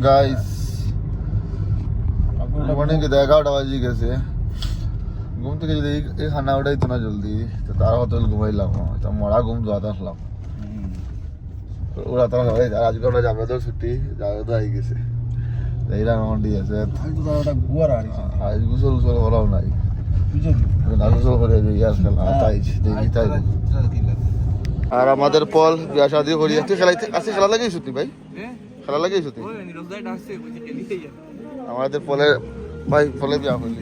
Guys, morning के 11টা বাজে গেছে। ঘুম থেকে যদি এই খানা উঠাই তো না জলদি, তো তার হোটেল ঘুমাইলাম, তো মরা ঘুম যাওয়াতে আসলাম। ওরা তো আজকে ওরা যাবে তো ছুটি, যাবে তো আই গেছে। এইরা মন্ডি আছে। আজ গোসল করাও নাই। গোসল করে আজকাল তাই। আর আমাদের পল বিয়া শাদি করি আজকে খেলা লাগিয়েছ তুই ভাই? খেলা লাগিয়েছ তুই? আমাদের পলে ভাই ফলে বিয়া করলি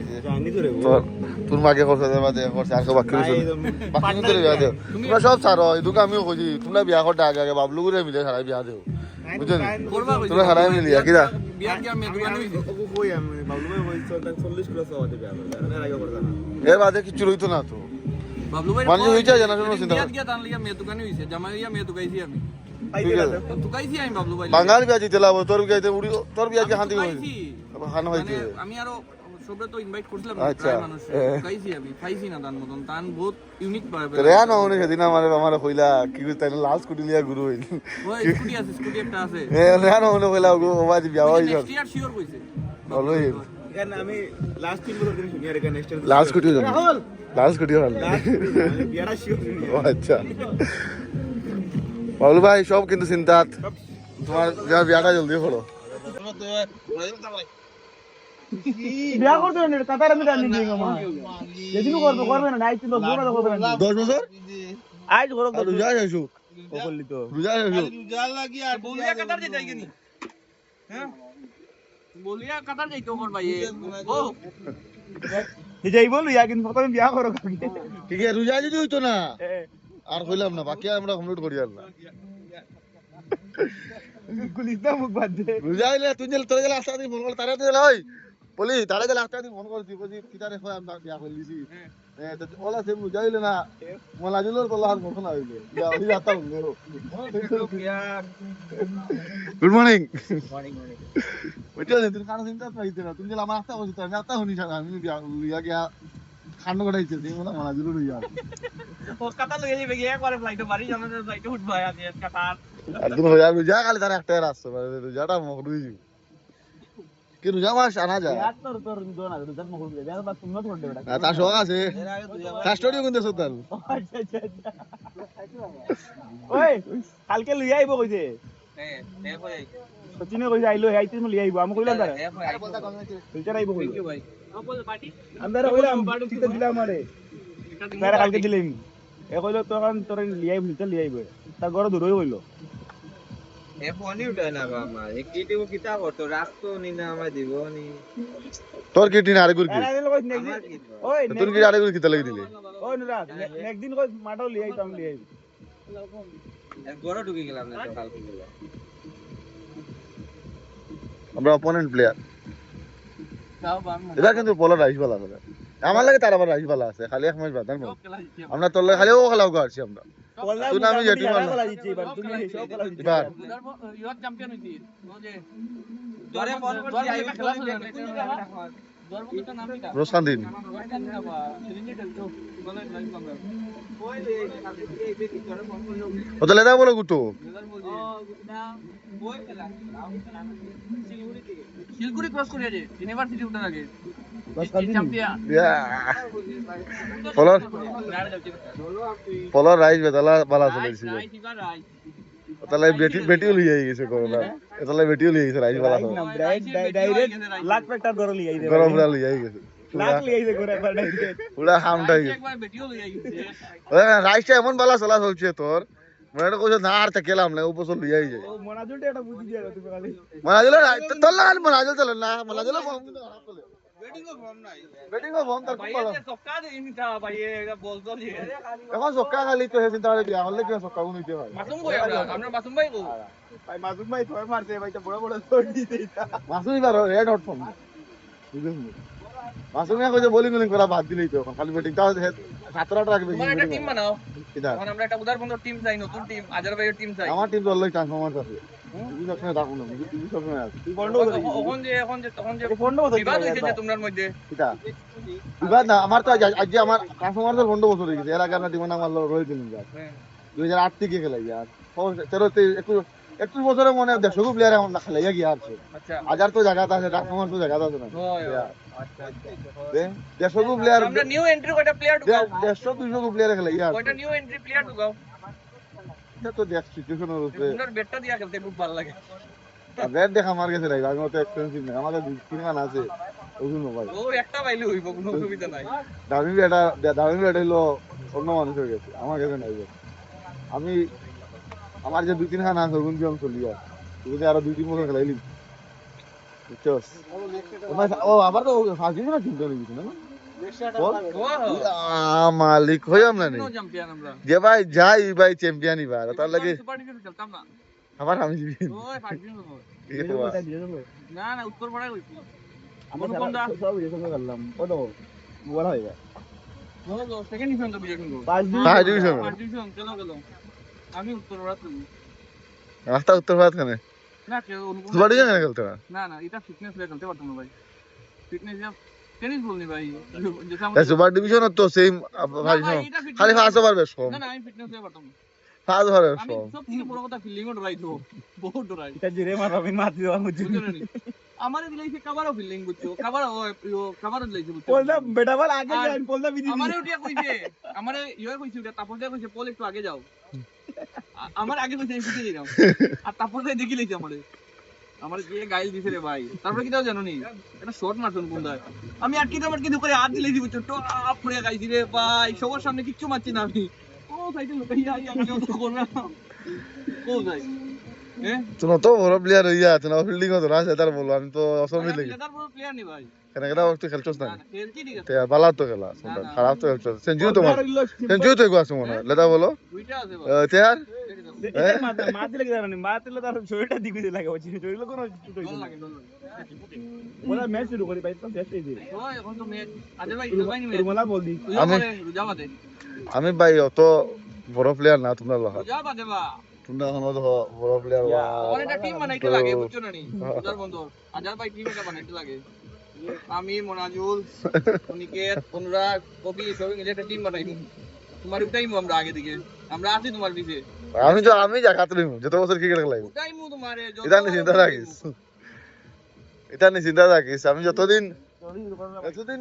তোর মাকে করছে আর সব বাকি ধরে বিয়া দেও। তোমরা সব ছাড়ো, এটুকু আমিও খুঁজি। তোমরা বিয়া করতে আগে আগে বাবলু করে মিলে সারাই বিয়া দেও, বুঝছো? তোমরা সারাই মিলিয়া কিরা এর বাদে কিছু রইতো না তো। মানুষ হয়েছে জানাশোনা চিন্তা বাঙালি বিয়া জিতে লাভ, তোর বিয়া তোর বিয়া কি শান্তি খানো হয়েছে। আমি আরো সবরে তো ইনভাইট করছিলাম, আচ্ছা মানুষ খাইছি, আমি খাইছি না তার মতন, তান বহুত ইউনিক পাবে রে না উনি সেদিন আমার কইলা কি তাই লাল স্কুটি লিয়া গুরু হইল। ওই স্কুটি আছে, স্কুটি একটা আছে এ রে না উনি কইলা গো বাবা বিয়া হই গেল। নেক্সট ইয়ার শিওর কইছে অলই কেন আমি লাস্ট 3 বছর ধরে শুনি আর নেক্সট ইয়ার লাল স্কুটি হল, লাল স্কুটি হল বিয়ারা শিওর শুনি। আচ্ছা বাবলু ভাই সব কিন্তু চিন্তাত, তোমার বিয়াটা জলদি করো। বিয়া করতে না কাতার আমি জানি নি গো মা যেদিন করবে না নাই কিন্তু বড় করবে না 10 বছর আজ করো আর রোজা আসুক করলি তো রোজা আসুক রোজা লাগি আর বলিয়া কাতার যাই কেনি, হ্যাঁ বলিয়া কাতার যাইতো কোন ভাই ও যাই বল ইয়া কিন্তু প্রথমে বিয়া করো ঠিক আছে। রোজা যদি হইতো না আর কইলাম না, বাকি আমরা কমপ্লিট করি আর না। গুলিস্তা মুখ বাদ দে রোজা হইলে তুই যে তোর গেলে আস্তে ফোন কর, তারা দিলে ওই বলি তারা গেলে আস্তে ফোন করছি বুঝি কিতারে কই আমরা বিয়া করলিছি। তো ওলা সে রোজা হইলে না মোলা দিলর তো লাল কখন হইলো বিয়া হই যাতা হলো। Good morning. ওইটা তুই কারো চিন্তা পাইতে না, তুমি যে আমার আস্তে বসে তাই আস্তে শুনি আমি বিয়া লিয়া গিয়া খান্ড করাইছে তুই মোলা মোলা দিলর হইয়া ও কাতার লগে যাবে গিয়া করে ফ্লাইটে বাড়ি জানা ফ্লাইটে উঠবা আজ কাতার আর তুমি হইয়া রোজা খালি তার একটা রাস্তা রোজাটা মকরুই কি রোজা মাস আনা যায় ইয়ার তোর তোর দোনা রোজার মুখ দিয়ে যার বাস সুন্নাত করতে বেটা তার শখ আছে তার স্টুডিও কিন্তু সুলতান। আচ্ছা আচ্ছা ওই কালকে লই আইবো কইছে সচিনে কইছে আইলো আইতে মই লই আইবো আমি কইলাম তারে ফিল্টার আইবো কইলো ভাই আমরা কইলাম ঠিক দিলাম আরে তারা কালকে দিলাম এ কইলো তখন তোর লই আইবো ফিল্টার লই আইবো তার ঘর দূরই কইলো এ ফোনই উঠায় না বাবা, এ কিটিও কিতা করতো রাখতো নি না আমায় দিব নি। তোর কি টিন আরে গুরকি ওই তোর কি আরে গুরকি তলে দিলে ওই নুরা একদিন কই মাটাও লই আইতাম লই আইবো এক গড় ঢুকে গেলাম না তো কালকে গেলাম। আমরা অপোনেন্ট প্লেয়ার তাও বাম এবার কিন্তু বলার রাইস বালা আছে আমার লাগে, তার আবার রাইস বালা আছে খালি এক মাস বাদান আমরা তোর লাগে খালি ও খেলাও করছি আমরা। তুই নামি যেটি মারলো এবার তুমি সব কলা দিচ্ছি এবার ইউরোপ চ্যাম্পিয়ন হইছি ও যে দরে বল করছি আইবা খেলা শুরু করে কোন জায়গা দর বল তো নাম কি রোশান দিন ওটা লেদা বলো গুটো শিলগুড়ি ক্রস করে যে ইউনিভার্সিটি উঠার আগে চ্যাম্পিয়ন পলার রাইস বেতালা বালা চলেছে তাহলে বেটিও লিয়ে গেছে করোনা, তাহলে বেটিও লিয়ে গেছে রাইস বালা ডাইরেক্ট লাখ পেটার ঘর লই আইছে গরম পুরা লিয়ে গেছে লাখ লই আইছে ঘরে একবার ডাইরেক্ট পুরা হামটাই গেছে। একবার বেটিও লই আইছে রাইসটা এমন বালা চলা চলছে তোর মানে এটা কইছ না আর তা গেলাম না উপসল লিয়ে যায় ও মনাজুলটা এটা বুঝি দিয়া তুমি খালি মনাজুল তোর লাগা মনাজুল চলে না মনাজুল ফর্ম কিন্তু খারাপ চলে ব্যাটিংও ফর্ম নাই ব্যাটিংও ফর্ম তার খুব ভালো সক্কা দেইনি তা ভাই এটা বল তো দিয়ে এখন সক্কা খালি তো হেসিন তাহলে বিয়া হলে কি সক্কা উনিতে হয় মাসুম কই আমরা মাসুম ভাই কো ভাই মাজুম ভাই তোর মারছে ভাই তো বড় বড় শট দিতে ইতা মাসুমি বার রেড হট ফর্ম বুঝছিস মাসুমিয়া কইছে বোলিং করা বাদ দিলেই তো এখন খালি ব্যাটিং তাও 17টা রাখবে তোমরা একটা টিম বানাও, কিদা এখন আমরা একটা উদারবন্ধ টিম চাই, নতুন টিম আজার ভাইয়ের টিম চাই। আমার টিম দললে ট্রান্সফরমার আছে তুমি সবসময় ডাকুন না তুমি সবসময় আছে তুই বন্ধ করে দিবি তখন যে বন্ধ করে বিবাদ হইছে যে তোমার মধ্যে কিটা বিবাদ না আমার তো আজ আমার ট্রান্সফরমার 15 বছর হয়ে গেছে এর আগে আমরা টিম নাম রয়ে দিন 2008 থেকে খেলাই আর 13 21 একটু বছরে মনে 150 প্লেয়ার এখন না খেলাইয়া গিয়া আছে আচ্ছা হাজার তো জায়গা আছে ডাকমার তো জায়গা আছে না হয় আচ্ছা 150 প্লেয়ার আমরা নিউ এন্ট্রি কয়টা প্লেয়ার ঢুকাও 150 প্লেয়ার খেলাইয়া আছে কয়টা নিউ এন্ট্রি প্লেয়ার ঢুকাও এটা তো দেখ সিচুয়েশনের উপরে উনার বেটটা দিয়া খেলতে খুব ভালো লাগে ব্যাট দেখা আমার কাছে নাই আমি অত এক্সপেন্সিভ না আমাদের 3 আছে ওগুলো ভাই ও একটা পাইলে হইব কোনো অসুবিধা নাই দামি ব্যাট হইলো অন্য মানুষের কাছে আমার কাছে নাই ব্যাট আমি আমার যে 2-3 খান আছে ওগুলো দিয়ে আমি চলি আর তুই আরো 2-3 বছর খেলাইলি বুঝছস ও আবার তো ফার্স্ট ডিভিশন চিন্তা নেই কিছু না মালিক হইম না নো চ্যাম্পিয়ন আমরা যে ভাই যাই ভাই চ্যাম্পিয়ন এবার তার লাগে সুপার ডিভিশন খেলতাম না আবার আমি জিবি ওই ফার্স্ট ডিভিশন আমরা না না উত্তর পাড়ায় হইছি সব ইয়ে সঙ্গে করলাম কত বলা হয় ও সেকেন্ড ডিভিশন তো বিজয় কিন্তু ফার্স্ট ডিভিশন ফার্স্ট ডিভিশন চলো গেল আমি উত্তর পাড়া তুই রাস্তা উত্তর ভারত খানে না কেউ অনুকূল সুপার ডিভিশন কেন খেলতে না না না এটা ফিটনেস প্লেয়ার খেলতে পারতাম না ভাই ফিটনেস যা টেনিস বলনি ভাই যেটা তাই সুপার ডিভিশন তো সেম খালি ফার্স্ট ওভার বেশ কম না না আমি ফিটনেস প্লেয়ার পারতাম না ফার্স্ট ওভার বেশ আমি কম সব থেকে বড় কথা ফিল্ডিং ও ডরাই তো বহুত ডরাই এটা জিরে মার আমি মার দিও আমি বুঝছো নি আমারে দিলাইছে কাবারও ফিল্ডিং বুঝছো কাবারও দিলাইছে বুঝছো বলদা বেটা বল আগে যাই বলদা বিধি আমারে উঠিয়া কইছে আমারে ইয়ে কইছে উঠিয়া তারপর দিয়ে কইছে পল একটু আগে যাও আমার আগে কইছে আমি পিছিয়ে যাও আর তারপর দিয়ে দেখি লইছে আমারে যে গাইল দিছে রে ভাই তারপরে কি দাও জানো নি এটা শর্ট মারছন কোনটা আমি আটকে করে হাত দিলেছি বুঝছো তো আপরে গাইছি রে ভাই সবার সামনে কিচ্ছু মারছি না আমি ও সাইডে লুকাইয়া আমি তো করব না ও ভাই তুমি তো বড় প্লেয়ার হইয়া তুমি ফিল্ডিং তো না সেটার বলো আমি তো অসমিত লাগি লেদার বড় প্লেয়ার নি ভাই কেন কেন তুই খেলছস না না খেলছি ঠিক আছে তে বালা তো খেলা খারাপ তো খেলছস সেঞ্চুরি তোমার সেঞ্চুরি তো আছে মনে হয় লেদা বলো উইটা আছে ভাই তে আর মার দিলে কি জানেন মার দিলে তার শরীরটা দিকে লাগে হচ্ছে শরীরে কোনো ডল লাগে বলা ম্যাচ শুরু করি ভাই তো শেষ হয়ে দিই ওই এখন তো ম্যাচ আজে ভাই ভাই নি রুমালা বল দি রুজাবাদে আমি ভাই অত বড় প্লেয়ার না তোমরা লোহা রুজাবাদে বা তোমরা এখন অত বড় প্লেয়ার অনেকটা টিম বানাইতে লাগে বুঝছো না নি রুজার বন্ধু আজার ভাই টিম এটা বানাইতে লাগে আমি মোনাজুল অনিকেত অনুরাগ কবি সবাই মিলে একটা টিম বানাইবো তোমার উঠাইমু আমরা আগে দিকে আমরা আছি তোমার পিছে আমি যা খাতরি যত বছর ক্রিকেট খেলাই উঠাইমু তোমারে এটা নিয়ে চিন্তা রাখিস এটা নিয়ে চিন্তা রাখিস আমি যতদিন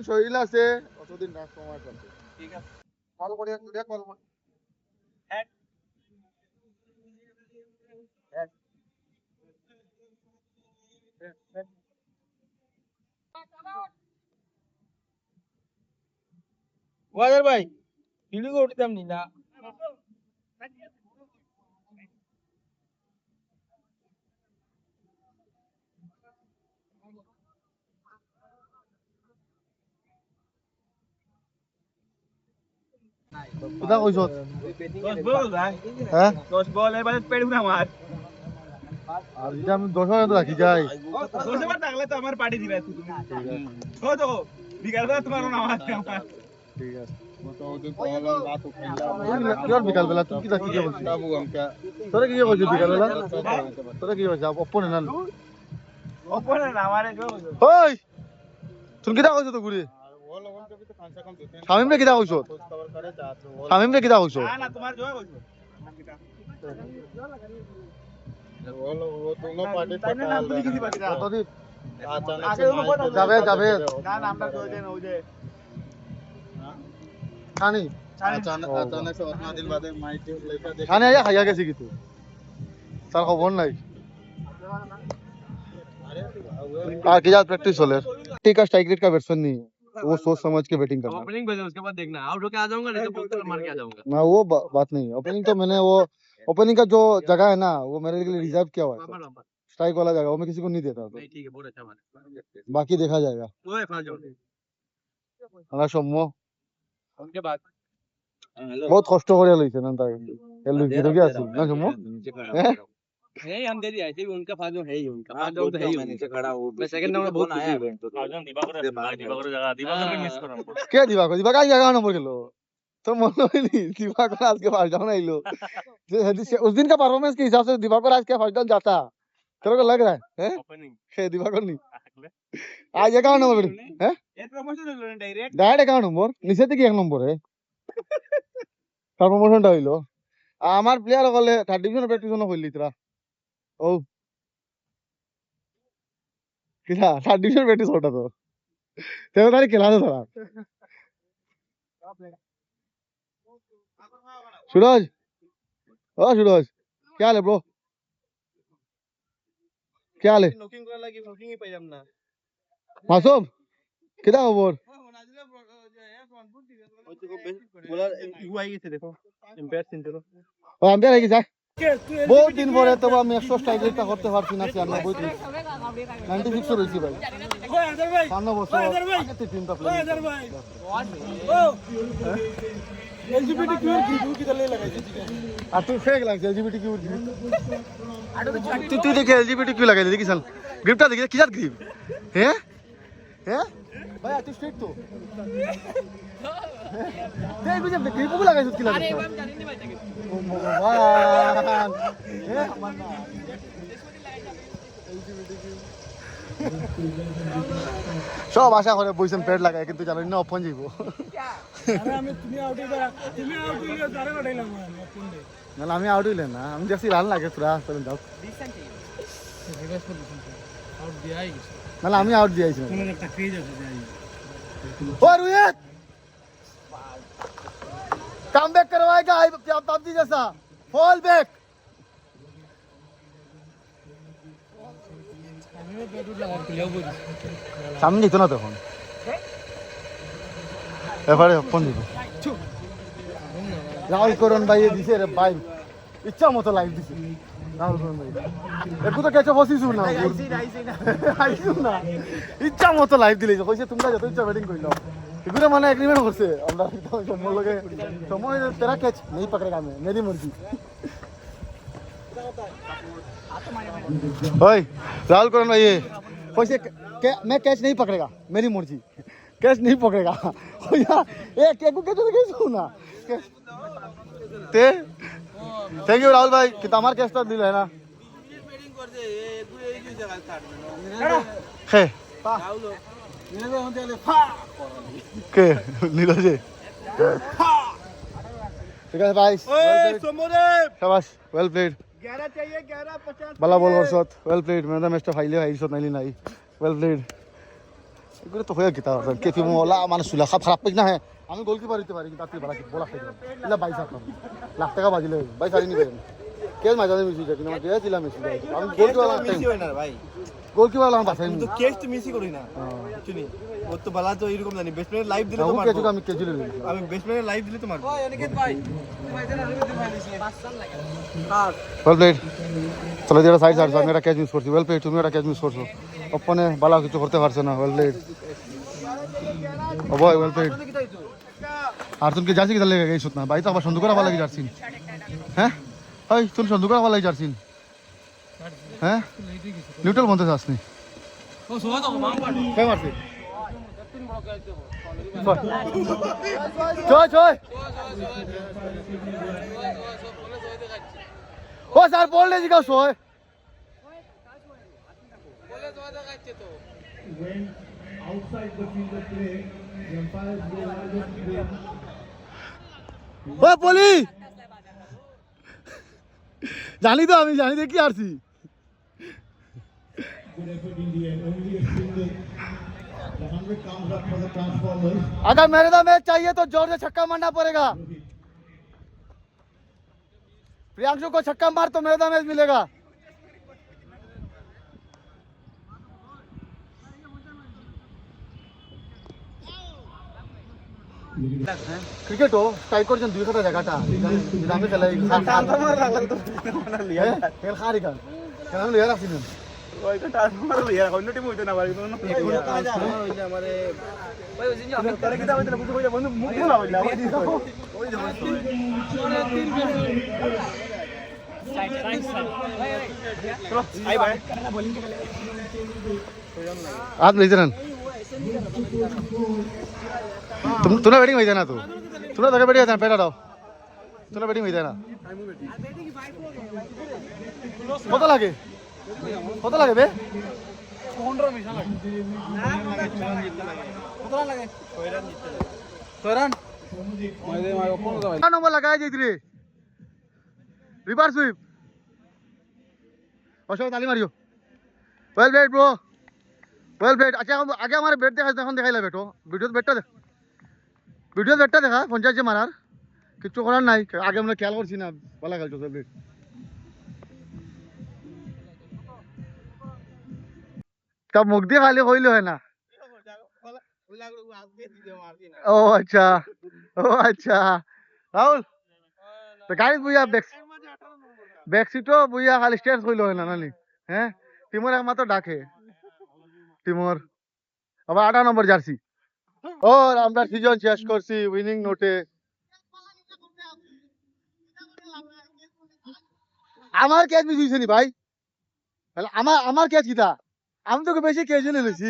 শরীর আছে ততদিন না সময় পাবে ঠিক আছে কল করি কল ওয়াজার ভাই ফিল্ডিং উঠতাম নি না কোথা কইছ 10 বল ভাই হ্যাঁ 10 বল এবারে পেড়ু না মার আর যেটা আমি 10 হাজার রাখি যাই 10 বার থাকলে তো আমার পার্টি দিবে তুমি ও তো বিকাল বেলা তোমার নাম আছে আমার ঠিক আছে বিকাল বেলা তুই কি বলছিস তোরা কি করছিস বিকাল বেলা তোরা কি করছিস অপনে না ওপরে না আমারে গো ওই তুমি কিটা কইছ তো ঘুরে শামিম রে কিটা কইছ শামিম রে কিটা কইছ না না তোমার জয় কইছো যাবে না না আমরা কই দেন ওই যে খানি अचानक से उतना दिन बाद माइक लेकर देख খানি আয়া খাইয়া গেছি কিন্তু তার খবর নাই আর কি যাত प्रैक्टिस चले ठीक है स्ट्राइक रेट का बैट्समैन नहीं है वो सोच समझ के बैटिंग करना ओपनिंग बजे उसके बाद देखना आउट होके आ जाऊंगा नहीं तो बोलते मार के आ जाऊंगा ना वो बात नहीं है ओपनिंग तो मैंने वो ओपनिंग का जो जगह है ना वो मेरे लिए रिजर्व किया हुआ है स्ट्राइक वाला जगह वो मैं किसी को नहीं देता नहीं ठीक है बहुत अच्छा मार बाकी देखा जाएगा ओए फाज जाओ আমরা সম্য उनके बाद বহুত কষ্ট করে লইছে না তাই এর লুই কি আছে না সম্য है हम दे दिया ऐसे भी उनका फाजो है ही उनका फाजो तो है ही नीचे खड़ा हो मैं सेकंड नंबर बहुत आया इवेंट तो आजम दिवाकर जगह दिवाकर मिस करो কে দিবা আজ জায়গা নম্বর গেল तो मन नहीं दिवाकर आज के पास डाउन आइलो उस दिन का परफॉर्मेंस के हिसाब से दिवाकर आज क्या फर्स्ट डाउन जाता तेरे को लग रहा है ओपनिंग है दिवाकर नहीं आज एक नंबर है ये प्रमोशन হলো না ডাইরেক্ট ডাইরেক্ট এক নম্বর নিচে থেকে এক নম্বর है তার প্রমোশনটা হইলো আমার প্লেয়ার হলে থার্ড ডিভিশন প্র্যাকটিস হইলি তোরা ও কিনা থার্ড ডিভিশন ব্যাটিস ওটা তো তেমন তাহলে খেলা তো তারা सूरज ओ सूरज क्या हाल है ब्रो क्या हाल है নকিং করা লাগি নকিং ই পাইলাম না मासूम कितना ओवर বোলার ইউআই গেছে দেখো এম্পায়ার চিনতে তো ও আম্পায়ার আই গেছে বহুত দিন পরে তবে আমি 100 স্ট্রাইক রেটটা করতে পারছি না 96 96 রয়েছি ভাই সামনে বছর আগে তো টিমটা প্লে এলজিবিটি কিউ এর গিফট কি দলে লাগাইছে আর তুই ফেক লাগছে এলজিবিটি কিউ এর গিফট তুই দেখে এলজিবিটি কিউ লাগাইলি দেখি সাল গ্রিপটা দেখি কি জাত গ্রিপ হ্যাঁ হ্যাঁ ভাই তুই স্ট্রেট তো দেখ বুঝে গ্রিপ কো লাগাইছিস কি লাগাইছিস আরে আমি জানি না ভাই তাকে ও ভগবান হ্যাঁ আমার না এলজিবিটি কিউ সব আশা করে বইছেন পেট লাগায় কিন্তু জানেন না অপন যাইব আরে আমি তুমি আউট হইলে তারে কাটাইলাম আমি অপন দে না আমি আউট হইলে না আমি দেখছি রান লাগে পুরা চলেন যাও রিভার্স পজিশন আউট দিয়াই গেছে না আমি আউট দিয়াইছি কোন একটা ক্রেজ আছে যাই ও রুয়েত कम बैक करवाएगा पबजी जैसा फॉल बैक সামনে যেত না তখন এবারে ফোন দিব রাহুল করণ ভাই দিছে রে ভাই ইচ্ছা মতো লাইভ দিছে রাহুল করণ ভাই একটু তো কেচে বসিছু না আইছু না ইচ্ছা মতো লাইভ দিলে কইছে তোমরা যত ইচ্ছা ব্যাটিং কইলো এগুলো মানে এগ্রিমেন্ট করছে আমরা সময় লগে সময় তেরা ক্যাচ नहीं पकड़ेगा मैं मेरी मर्जी ओए राहुल करन भाई कैसे मैं कैच नहीं पकड़ेगा मेरी मर्जी कैच नहीं पकड़ेगा भैया ए केकू के तो कैसे ना ते थैंक यू राहुल भाई कि तमार कैच तो दिल है ना बैटिंग कर दे ये पूरे एक ही जगह काट है राहुल नीरज होते ले फा के नीरज ठीक है भाई ओए सोमोरे शाबाश वेल प्लेड 11 चाहिए 11 50 বালা বল করছত ওয়েল প্লেড মানে ম্যাচটা ফাইলে আইছত নাইলি নাই ওয়েল প্লেড এগুলো তো হয়ে গিতা কে কি মোলা মানে সুলা খারাপ পাই না আমি গোলকিপার হইতে পারি কিন্তু আপনি বলা কি বলা খাই ইলা 22 লাখ টাকা বাজিলে ভাই সারি নি দেন কেস মাঝারে মিছি যায় কিন্তু আমার দেয়া দিলা মিছি যায় আমি গোলকিপার মিছি হয় না ভাই গোলকিপার আমি বাসাই তো কেস তো মিছি করি না শুনি ও তো বালা তো এরকম জানি বেস্টম্যানের লাইভ দিলে তো মারবো আমি কেজি লই আমি বেস্টম্যানের লাইভ দিলে তো মারবো ওই অনিকেত ভাই ভাই জানা রবিতে ফাইলিছি 5 রান লাগে হ্যাঁ ওয়েল প্লেড চলো যেটা সাইড সাইড আমি একটা ক্যাচ মিস করছি ওয়েল প্লেড তুমি একটা ক্যাচ মিস করছো ওপনে বালা কিছু করতে পারছ না ওয়েল প্লেড ও বয় ওয়েল প্লেড আর তুমি কি জার্সি কিটা লেগে গেছত না ভাই তো আবার সন্দুকরা ভালো লাগি জার্সি হ্যাঁ ওই তুমি সন্দুকরা ভালো লাগি জার্সি হ্যাঁ নিউট্রাল বন্ধ আসনি ও সোয়া তো মাং পাড়ি কে মারছে ছয় ছয় ও স্যার বল নে জিগাও ছয় বলে তো দেখাচ্ছে তো ও বলি জানি তো আমি জানি দেখি আসছি अगर मेरे तो मैच चाहिए तो जोर से छक्का मारना पड़ेगा प्रियांशु को छक्का मार तो मेरे तो मैच मिलेगा क्रिकेट हो स्ट्राइक कर जन दूसरा जगहटा ग्रामे खेला खान मार लागल तो लिया खेल खारी खान खेल लिया राखिन ওইটা ট্রান্সফার লিয়া অন্য টিম হইতো না বাড়ি কোনো কাজ হইলে আমারে ওই ওই জিনিস আমরা তারে কিটা হইতো না বুঝো বন্ধু মুখ না হইলা ওই দিন ওই দেখো মানে 3 মিনিট সাইড চলো আই ভাই বোলিং খেলে आज नहीं रन तुमने बैटिंग हुई था ना तुमने तो बैटिंग था पैरा डाओ तुमने बैटिंग हुई था ना पता लगे কত লাগে বে 15 মিনিট লাগে কত রান লাগে 6 রান জিততে লাগে 6 রান মাইদে মাই 15 নম্বর লাগায় যাইতি রে রিভার্স সুইপ সবাই তালি Mario well played bro well played আচ্ছা আগে আমার বেড দেখা এখন দেখাইলা বেটো ভিডিওতে বেডটা দেখ ভিডিও বেডটা দেখা 50 যে মারার কিছু করার নাই আগে আমরা খেয়াল করছি না ভালো খেলছো প্লেড তা মুখ দিয়ে খালি হইলে হয় না ও আচ্ছা রাহুল তো গাড়ি বুঝা ব্যাক সিটও বুঝা খালি স্ট্যান্ড হইলে হয় না নানি হ্যাঁ টিমোর একমাত্র ডাকে টিমোর আবার 8 নম্বর জার্সি ও আমরা সিজন শেষ করছি উইনিং নোটে আমার ক্যাচ মিস হইছে নি ভাই আমার ক্যাচ কিটা আমি তোকে বেশি ক্যাচ নিয়ে নিয়েছি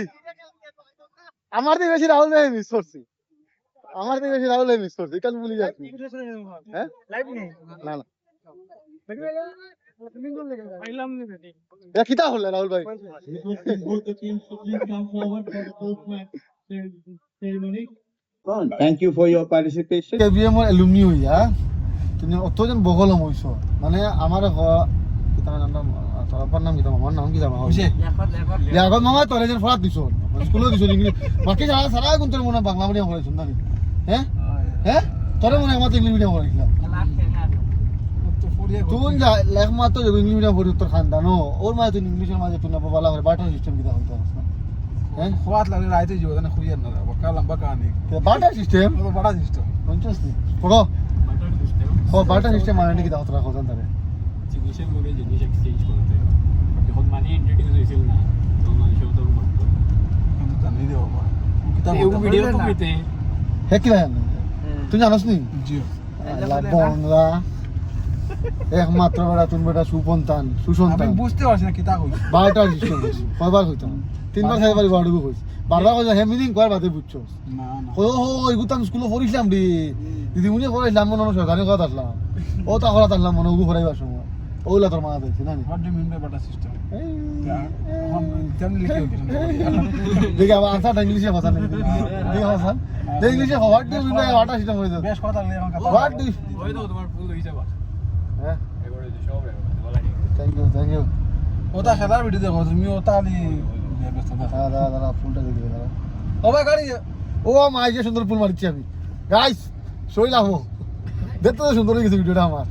আমার থেকে বেশি রাহুল ভাই মিস করছি কেন ভুলে যাচ্ছি হ্যাঁ না না এটা কিতা হল রাহুল ভাই Thank you for your participation. KBM এর অ্যালুমনি হইয়া তুমি অতজন বগলম হইছো মানে আমার কিতা নাম তোর নাম কিতা আমার নাম কিতা হইছে লিয়াকত মামা তোরে যেন ফরাত দিছো স্কুলে দিছো ইংলিশ বাকি যারা সারা কোন তোর মনে বাংলা মিডিয়াম পড়াইছো না হ্যাঁ হ্যাঁ তোরে মনে আমার ইংলিশ মিডিয়াম পড়াইছিলা তুই যা লেখ মাত্র ইংলিশ মিডিয়াম পড়ি তোর খানদান ওর মাঝে তুই ইংলিশের মাঝে তুই না বালা করে বাটার সিস্টেম কিতা হইতো না হ্যাঁ খোয়াত লাগে রাইতে যাও না খুইয়ার না বকা লম্বা কাহানি বাটার সিস্টেম তো বড় সিস্টেম পঞ্চাশ নি পড়ো ও বাটার সিস্টেম মানে কিতা হতো রাখো জানতারে চিকিৎসার মধ্যে জিনিস এক্সচেঞ্জ করতে যখন মানি ইন্ট্রোডিউস হয়েছিল না তখন মানুষের তো করতো কিন্তু জানি দেও কিতাব এই ভিডিও কপিতে হে কি জানেন তুই জানোস নি জিও বংলা একমাত্র বেটা তুমি বেটা সুপন্তান আমি সুসন্তান বুঝতে পারছি না কিতা কইছ বারোটার সিস্টেম হয়েছে কয়বার হইতো 3বার 4বার বারোটুকু হয়েছে বারবার কইছে হে মিনিং কয় বাদে বুঝছো না না ও এগুলো আমি স্কুলে পড়িছিলাম রে দিদিমুনি পড়াইছিলাম মনে হয় সরকারি কথা আসলাম ও তা করা আসলাম মনে ওগু পড়াইবার সময় ওগুলা তোর মা দেখছি না what do mean by butter system हम তেমনি লিখে দেখি আমার আনসারটা ইংলিশে কথা নেই দেখি হাসান ইংলিশে what do mean by water system হয়েছে বেশ কথা লাগে এখন কথা হোয়াট ডু ওই তো তোমার ফুল হইছে বা হ্যাঁ এবারে যে সব বলা নেই থ্যাংক ইউ ওটা খেলার ভিডিও দেখো তুমি ওটা আলি ব্যস্ত থাকো দাদা ফুলটা দেখি দাদা ও ভাই গাড়ি ও মা যে সুন্দর ফুল মারছি আমি গাইস শরীর লাভ দেখতে তো সুন্দর হয়ে গেছে ভিডিওটা আমার